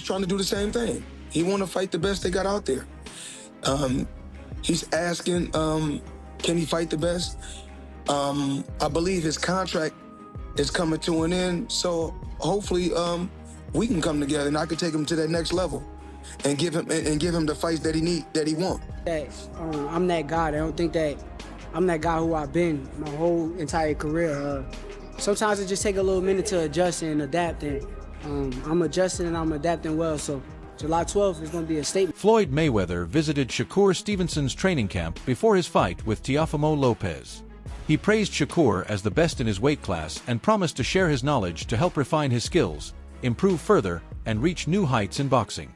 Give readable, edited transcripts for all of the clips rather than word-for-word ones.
is trying to do the same thing. He want to fight the best they got out there. He's asking, can he fight the best? I believe his contract is coming to an end, so hopefully we can come together and I can take him to that next level and give him the fights that he want. I'm that guy. I don't think that I'm that guy who I've been my whole entire career. Sometimes it just takes a little minute to adjust and adapt, and I'm adjusting and I'm adapting well. So July 12th is going to be a statement. Floyd Mayweather visited Shakur Stevenson's training camp before his fight with Teofimo Lopez. He praised Shakur as the best in his weight class and promised to share his knowledge to help refine his skills, improve further, and reach new heights in boxing.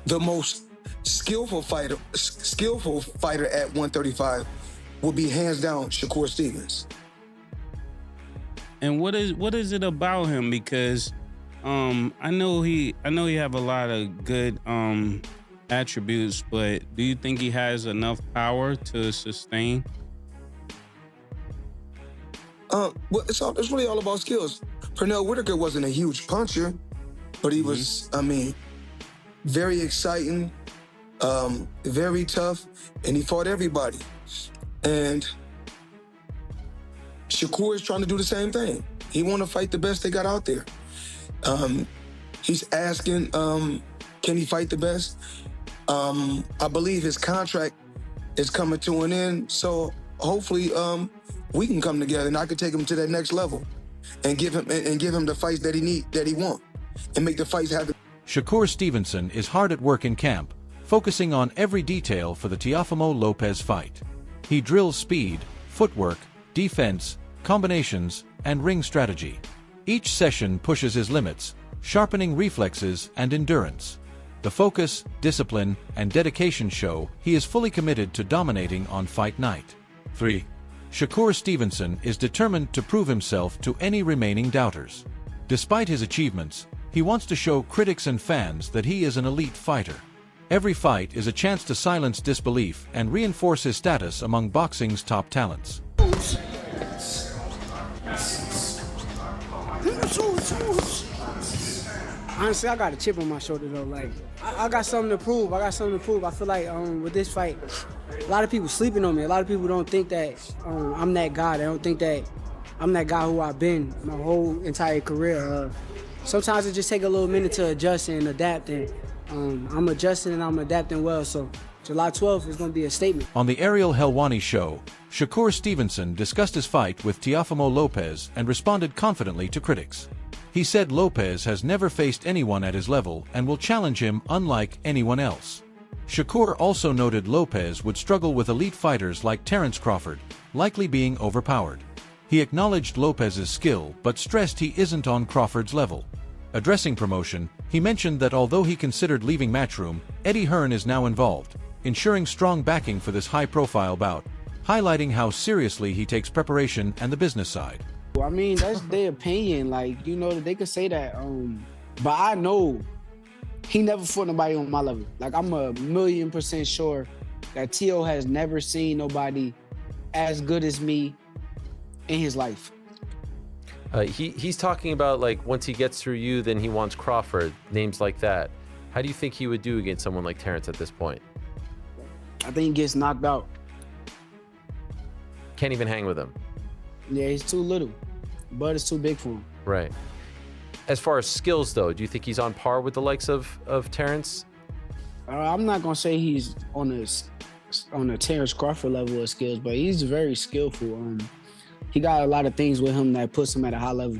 The most skillful fighter at 135 would be hands down Shakur Stevens. And what is it about him? Because I know he have a lot of good attributes, but do you think he has enough power to sustain? Well, it's really all about skills. Pernell Whitaker wasn't a huge puncher, but he was, very exciting, very tough, and he fought everybody. And Shakur is trying to do the same thing. He want to fight the best they got out there. He's asking, can he fight the best? I believe his contract is coming to an end, so hopefully we can come together and I can take him to that next level and give him the fights that he want, and make the fights happen. Shakur Stevenson is hard at work in camp, focusing on every detail for the Teofimo Lopez fight. He drills speed, footwork, defense, combinations, and ring strategy. Each session pushes his limits, sharpening reflexes and endurance. The focus, discipline, and dedication show he is fully committed to dominating on fight night. 3. Shakur Stevenson is determined to prove himself to any remaining doubters. Despite his achievements, he wants to show critics and fans that he is an elite fighter. Every fight is a chance to silence disbelief and reinforce his status among boxing's top talents. Honestly, I got a chip on my shoulder though. Like, I got something to prove. I feel like with this fight, a lot of people sleeping on me. A lot of people don't think that I'm that guy. They don't think that I'm that guy who I've been my whole entire career. Sometimes it just takes a little minute to adjust and adapt, and I'm adjusting and I'm adapting well. So July 12th is going to be a statement. On the Ariel Helwani show, Shakur Stevenson discussed his fight with Teofimo Lopez and responded confidently to critics. He said Lopez has never faced anyone at his level and will challenge him unlike anyone else. Shakur also noted Lopez would struggle with elite fighters like Terence Crawford, likely being overpowered. He acknowledged Lopez's skill but stressed he isn't on Crawford's level. Addressing promotion, he mentioned that although he considered leaving Matchroom, Eddie Hearn is now involved, ensuring strong backing for this high-profile bout, highlighting how seriously he takes preparation and the business side. I mean, that's their opinion. Like, they could say that. But I know he never fought nobody on my level. Like, I'm 1,000,000% sure that Teo has never seen nobody as good as me in his life. He's talking about, like, once he gets through you, then he wants Crawford, names like that. How do you think he would do against someone like Terence at this point? I think he gets knocked out. Can't even hang with him. Yeah, he's too little. Bud is too big for him. Right. As far as skills, though, do you think he's on par with the likes of Terence? I'm not going to say he's on a Terence Crawford level of skills, but he's very skillful. He got a lot of things with him that puts him at a high level.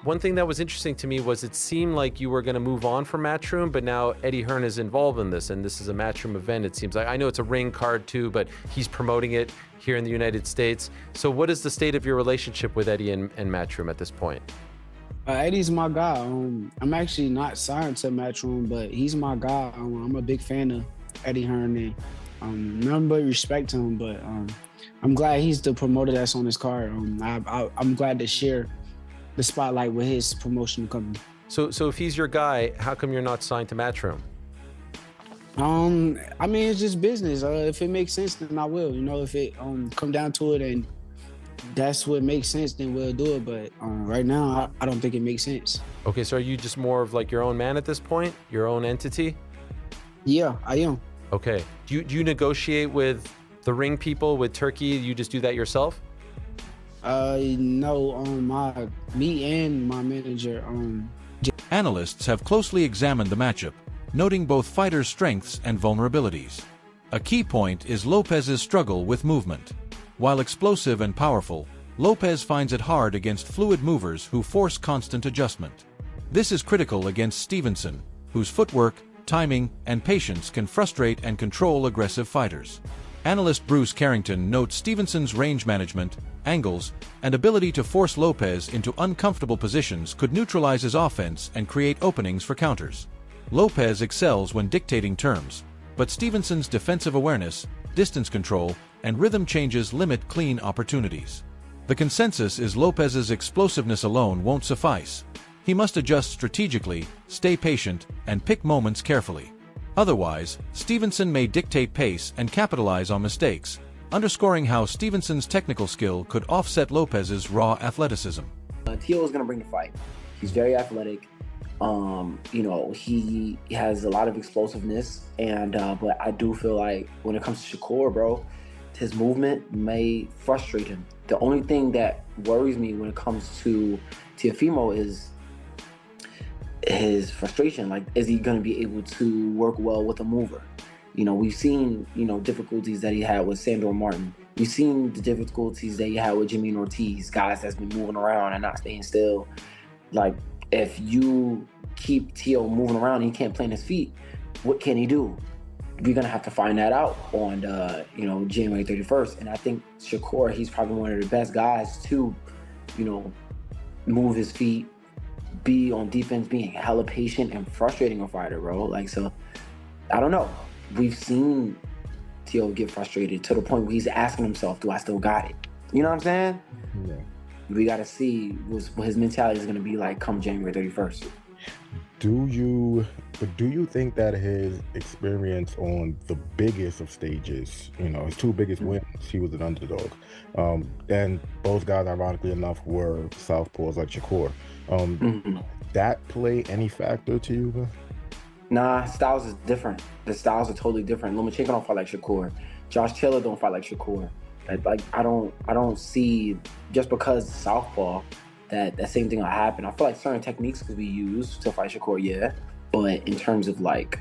One thing that was interesting to me was it seemed like you were going to move on from Matchroom, but now Eddie Hearn is involved in this, and this is a Matchroom event, it seems like. I know it's a ring card too, but he's promoting it here in the United States. So what is the state of your relationship with Eddie and Matchroom at this point? Eddie's my guy. I'm actually not signed to Matchroom, but he's my guy. I'm a big fan of Eddie Hearn, and nothing but respect to him, but I'm glad he's the promoter that's on his card. I'm glad to share the spotlight with his promotion company. So if he's your guy, how come you're not signed to Matchroom? I mean, it's just business. If it makes sense, then I will. If it come down to it and that's what makes sense, then we'll do it. But right now, I don't think it makes sense. Okay, so are you just more of like your own man at this point? Your own entity? Yeah, I am. Okay. Do you negotiate with the ring people, with Turkey? You just do that yourself? No, me and my manager, Analysts have closely examined the matchup, noting both fighters' strengths and vulnerabilities. A key point is Lopez's struggle with movement. While explosive and powerful, Lopez finds it hard against fluid movers who force constant adjustment. This is critical against Stevenson, whose footwork, timing, and patience can frustrate and control aggressive fighters. Analyst Bruce Carrington notes Stevenson's range management, angles, and ability to force Lopez into uncomfortable positions could neutralize his offense and create openings for counters. Lopez excels when dictating terms, but Stevenson's defensive awareness, distance control, and rhythm changes limit clean opportunities. The consensus is Lopez's explosiveness alone won't suffice. He must adjust strategically, stay patient, and pick moments carefully. Otherwise, Stevenson may dictate pace and capitalize on mistakes, underscoring how Stevenson's technical skill could offset Lopez's raw athleticism. Teo is going to bring the fight. He's very athletic. He has a lot of explosiveness, but I do feel like when it comes to Shakur, bro, his movement may frustrate him. The only thing that worries me when it comes to Teofimo is his frustration. Like, is he going to be able to work well with a mover? We've seen, difficulties that he had with Sandor Martin. We've seen the difficulties that he had with Jimmy Ortiz, guys that's been moving around and not staying still. Like, if you keep Teo moving around and he can't plant his feet, what can he do? We're going to have to find that out on, January 31st. And I think Shakur, he's probably one of the best guys to, move his feet, be on defense, being hella patient and frustrating a fighter, bro. Like, so, I don't know. We've seen Teo get frustrated to the point where he's asking himself, do I still got it? You know what I'm saying? Yeah. We got to see what his mentality is going to be like come January 31st. Do you think that his experience on the biggest of stages, his two biggest wins, he was an underdog. And both guys, ironically enough, were southpaws like Shakur. That play any factor to you, man? Nah, styles is different. The styles are totally different. Lomachenko don't fight like Shakur. Josh Taylor don't fight like Shakur. Like I don't see, just because southpaw, that same thing will happen. I feel like certain techniques could be used to fight Shakur, yeah. But in terms of like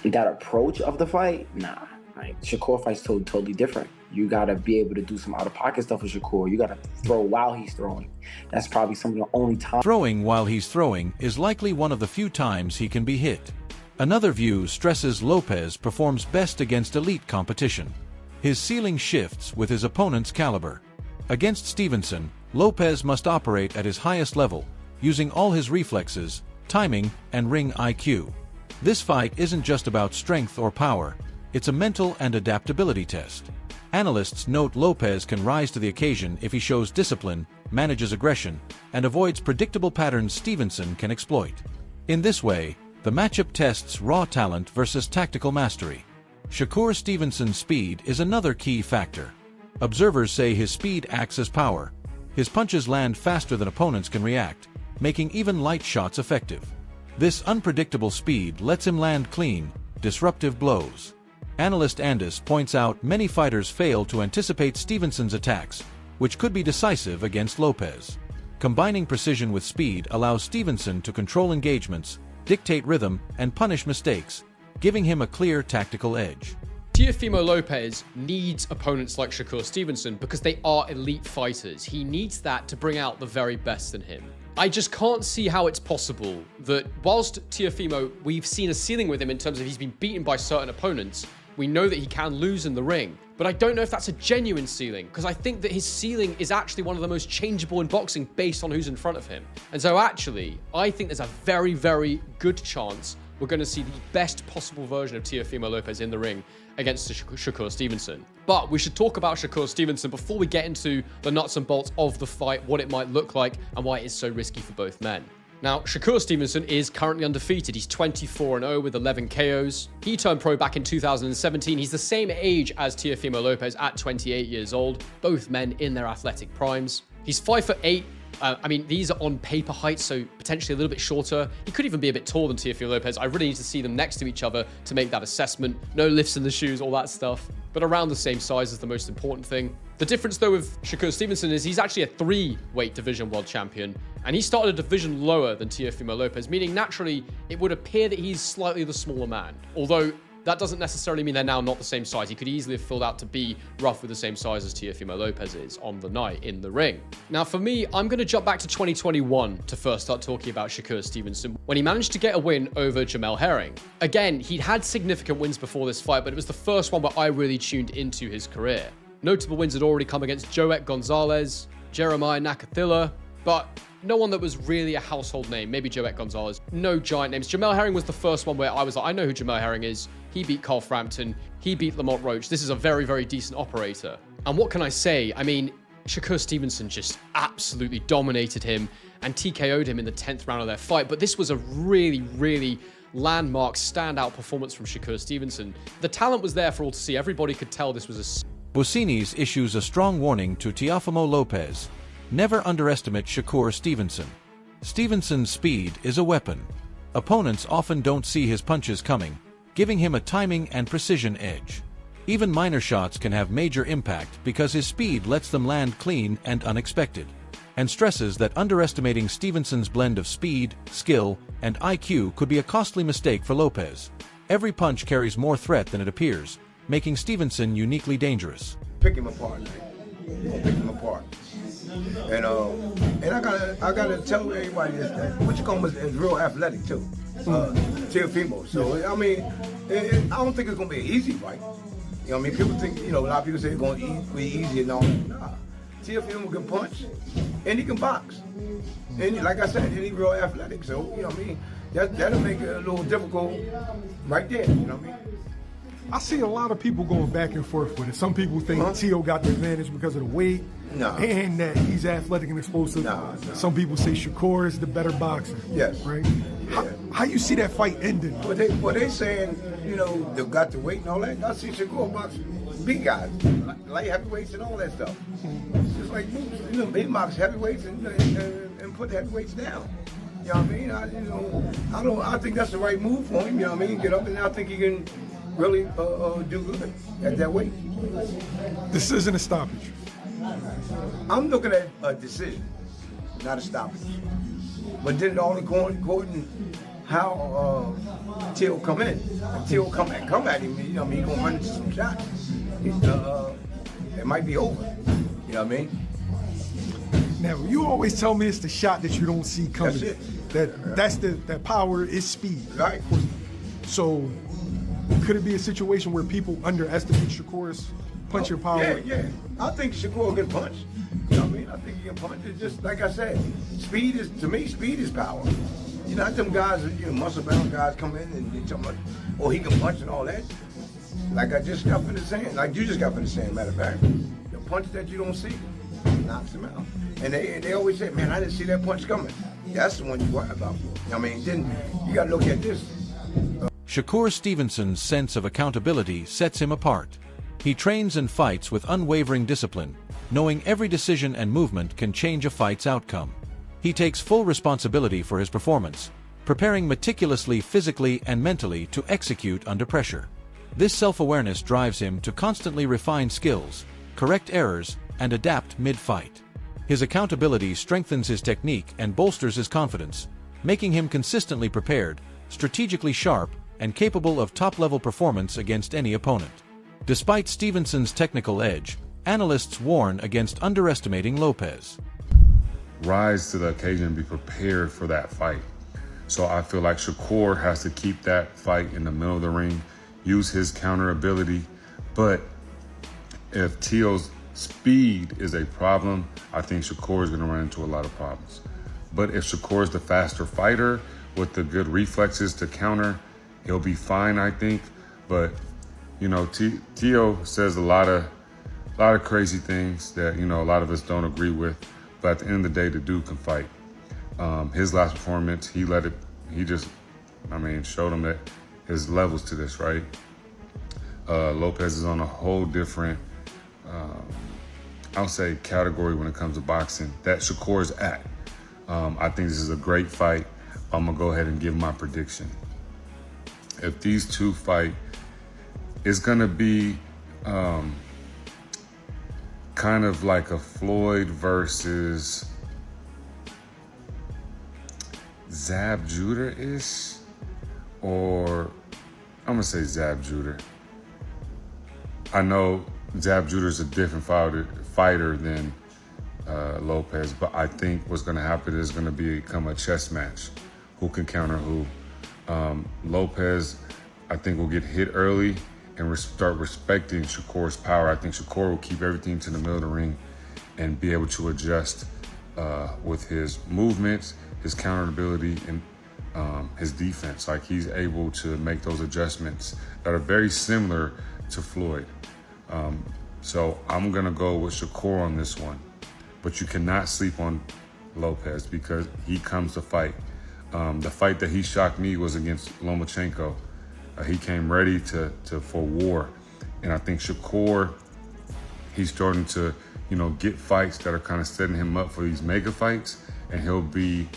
that approach of the fight, nah. Like Shakur fights totally different. You gotta be able to do some out of pocket stuff with Shakur. You gotta throw while he's throwing. That's probably some of the only time. Throwing while he's throwing is likely one of the few times he can be hit. Another view stresses Lopez performs best against elite competition. His ceiling shifts with his opponent's caliber. Against Stevenson, Lopez must operate at his highest level, using all his reflexes, timing, and ring IQ. This fight isn't just about strength or power, it's a mental and adaptability test. Analysts note Lopez can rise to the occasion if he shows discipline, manages aggression, and avoids predictable patterns Stevenson can exploit. In this way, the matchup tests raw talent versus tactical mastery. Shakur Stevenson's speed is another key factor. Observers say his speed acts as power. His punches land faster than opponents can react, making even light shots effective. This unpredictable speed lets him land clean, disruptive blows. Analyst Andis points out many fighters fail to anticipate Stevenson's attacks, which could be decisive against Lopez. Combining precision with speed allows Stevenson to control engagements, dictate rhythm, and punish mistakes, giving him a clear tactical edge. Teofimo Lopez needs opponents like Shakur Stevenson because they are elite fighters. He needs that to bring out the very best in him. I just can't see how it's possible that whilst Teofimo, we've seen a ceiling with him in terms of he's been beaten by certain opponents, we know that he can lose in the ring. But I don't know if that's a genuine ceiling, because I think that his ceiling is actually one of the most changeable in boxing based on who's in front of him. And so actually, I think there's a very, very good chance we're going to see the best possible version of Teofimo Lopez in the ring against Shakur Stevenson. But we should talk about Shakur Stevenson before we get into the nuts and bolts of the fight, what it might look like, and why it is so risky for both men. Now, Shakur Stevenson is currently undefeated. He's 24-0 with 11 KOs. He turned pro back in 2017. He's the same age as Teofimo Lopez at 28 years old, both men in their athletic primes. He's 5'8". I mean, these are on paper heights, so potentially a little bit shorter. He could even be a bit taller than Teofimo Lopez. I really need to see them next to each other to make that assessment. No lifts in the shoes, all that stuff. But around the same size is the most important thing. The difference, though, with Shakur Stevenson is he's actually a 3-weight division world champion, and he started a division lower than Teofimo Lopez, meaning naturally it would appear that he's slightly the smaller man. Although that doesn't necessarily mean they're now not the same size. He could easily have filled out to be roughly the same size as Teofimo Lopez is on the night in the ring. Now, for me, I'm going to jump back to 2021 to first start talking about Shakur Stevenson when he managed to get a win over Jamel Herring. Again, he'd had significant wins before this fight, but it was the first one where I really tuned into his career. Notable wins had already come against Joet Gonzalez, Jeremiah Nakathila, but no one that was really a household name. Maybe Joet Gonzalez. No giant names. Jamel Herring was the first one where I was like, I know who Jamel Herring is. He beat Carl Frampton. He beat Lamont Roach. This is a very, very decent operator. And what can I say? I mean, Shakur Stevenson just absolutely dominated him and TKO'd him in the 10th round of their fight. But this was a really, really landmark, standout performance from Shakur Stevenson. The talent was there for all to see. Everybody could tell this was a... Bucini's issues a strong warning to Teofimo Lopez. Never underestimate Shakur Stevenson. Stevenson's speed is a weapon. Opponents often don't see his punches coming, giving him a timing and precision edge. Even minor shots can have major impact because his speed lets them land clean and unexpected, and stresses that underestimating Stevenson's blend of speed, skill, and IQ could be a costly mistake for Lopez. Every punch carries more threat than it appears, making Stevenson uniquely dangerous. Pick him apart, man. Pick him apart. And I gotta tell everybody this, that Wichicombe is real athletic too. Teofimo. So I mean, I don't think it's gonna be an easy fight. You know what I mean? People think, a lot of people say it's gonna be easy and all that. Nah. Teofimo can punch and he can box. And like I said, he's real athletic. So, you know what I mean? That'll make it a little difficult right there, you know what I mean? I see a lot of people going back and forth with it. Some people think Teo got the advantage because of the weight and that he's athletic and explosive. Some people say Shakur is the better boxer. Yes. Right? How you see that fight ending? Well, they saying, they got the weight and all that. I see Shakur box big guys, light heavyweights and all that stuff. Just like Moose, he box heavyweights and put heavyweights down. You know what I mean? I think that's the right move for him. You know what I mean? Get up, and I think he can really do good at that weight. This isn't a stoppage. I'm looking at a decision, not a stoppage. But then it all according how Teo come in. If Teo come at him, he's gonna run into some shots. It might be over. You know what I mean? Now, you always tell me it's the shot that you don't see coming. That's it. That power is speed. Right. So, could it be a situation where people underestimate Shakur's punching power? Yeah. I think Shakur can punch. You know what I mean? I think he can punch. It's just like I said, speed is power. Not them guys, muscle-bound guys come in and they tell me, oh, he can punch and all that. Like I just got finished saying, like you just got finished saying, matter of fact, the punch that you don't see knocks him out. And they always say, man, I didn't see that punch coming. That's the one you worry about. I mean, then you got to look at this. Shakur Stevenson's sense of accountability sets him apart. He trains and fights with unwavering discipline, knowing every decision and movement can change a fight's outcome. He takes full responsibility for his performance, preparing meticulously physically and mentally to execute under pressure. This self-awareness drives him to constantly refine skills, correct errors, and adapt mid-fight. His accountability strengthens his technique and bolsters his confidence, making him consistently prepared, strategically sharp, and capable of top-level performance against any opponent. Despite Stevenson's technical edge, analysts warn against underestimating Lopez. Rise to the occasion and be prepared for that fight. So I feel like Shakur has to keep that fight in the middle of the ring, use his counter ability. But if Teo's speed is a problem, I think Shakur is going to run into a lot of problems. But if Shakur is the faster fighter with the good reflexes to counter, he'll be fine, I think. But Teo says a lot of crazy things that a lot of us don't agree with. But at the end of the day, the dude can fight. His last performance, he just, showed him that his levels to this, right? Lopez is on a whole different, I'll say, category when it comes to boxing that Shakur is at. I think this is a great fight. I'm gonna go ahead and give my prediction. If these two fight, it's gonna be kind of like a Floyd versus Zab Judah-ish, or I'm gonna say Zab Judah. I know Zab Judah is a different fighter than Lopez, but I think what's gonna happen is gonna become a chess match. Who can counter who? Lopez, I think, will get hit early and start respecting Shakur's power. I think Shakur will keep everything to the middle of the ring and be able to adjust with his movements, his counter ability, and his defense. Like, he's able to make those adjustments that are very similar to Floyd. So I'm gonna go with Shakur on this one, but you cannot sleep on Lopez because he comes to fight. The fight that he shocked me was against Lomachenko. He came ready for war, and I think Shakur, he's starting to, get fights that are kind of setting him up for these mega fights, and he'll be.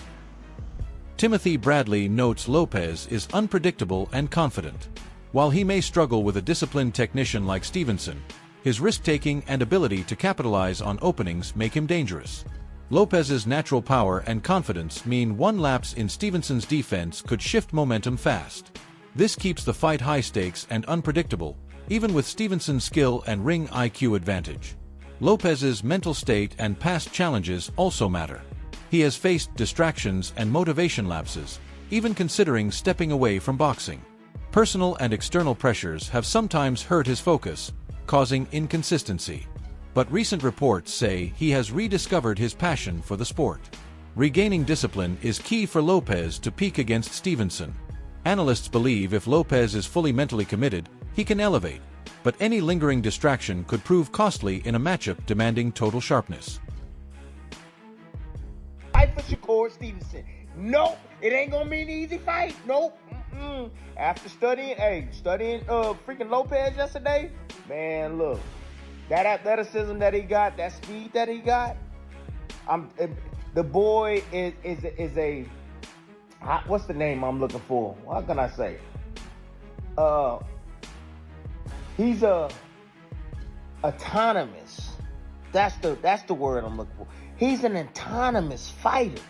Timothy Bradley notes Lopez is unpredictable and confident. While he may struggle with a disciplined technician like Stevenson, his risk-taking and ability to capitalize on openings make him dangerous. Lopez's natural power and confidence mean one lapse in Stevenson's defense could shift momentum fast. This keeps the fight high stakes and unpredictable, even with Stevenson's skill and ring IQ advantage. Lopez's mental state and past challenges also matter. He has faced distractions and motivation lapses, even considering stepping away from boxing. Personal and external pressures have sometimes hurt his focus, causing inconsistency. But recent reports say he has rediscovered his passion for the sport. Regaining discipline is key for Lopez to peak against Stevenson. Analysts believe if Lopez is fully mentally committed, he can elevate, but any lingering distraction could prove costly in a matchup demanding total sharpness. Fight for Shakur Stevenson. Nope, it ain't gonna be an easy fight. Nope. After studying freaking Lopez yesterday, man, look, that athleticism that he got, that speed that he got, the boy is a what's the name I'm looking for? What can I say? He's autonomous. That's the word I'm looking for. He's an autonomous fighter.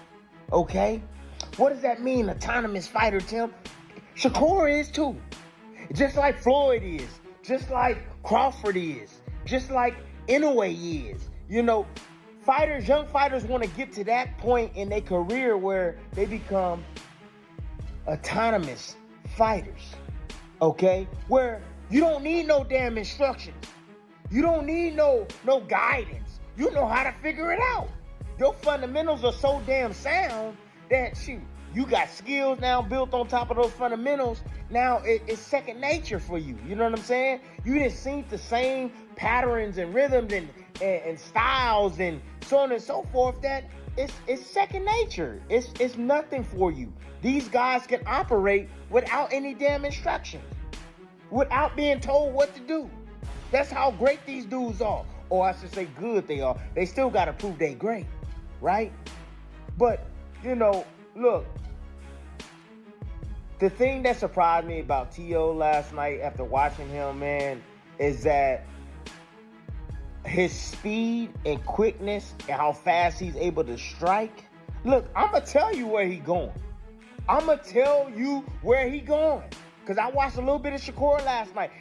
Okay? What does that mean, autonomous fighter, Tim? Shakur is too. Just like Floyd is. Just like Crawford is. Just like Inoue is. Young fighters want to get to that point in their career where they become autonomous fighters. Okay? Where you don't need no damn instructions. You don't need no guidance. You know how to figure it out. Your fundamentals are so damn sound that you got skills now built on top of those fundamentals. Now it's second nature for you. You know what I'm saying? You didn't see the same patterns and rhythms and styles and so on and so forth that it's second nature. It's nothing for you. These guys can operate without any damn instructions, without being told what to do. That's how great these dudes are. Or I should say good they are. They still got to prove they great, right? But, look, the thing that surprised me about T.O. last night after watching him, man, is that his speed and quickness and how fast he's able to strike. Look, I'm going to tell you where he's going. I'm going to tell you where he's going. Because I watched a little bit of Shakur last night.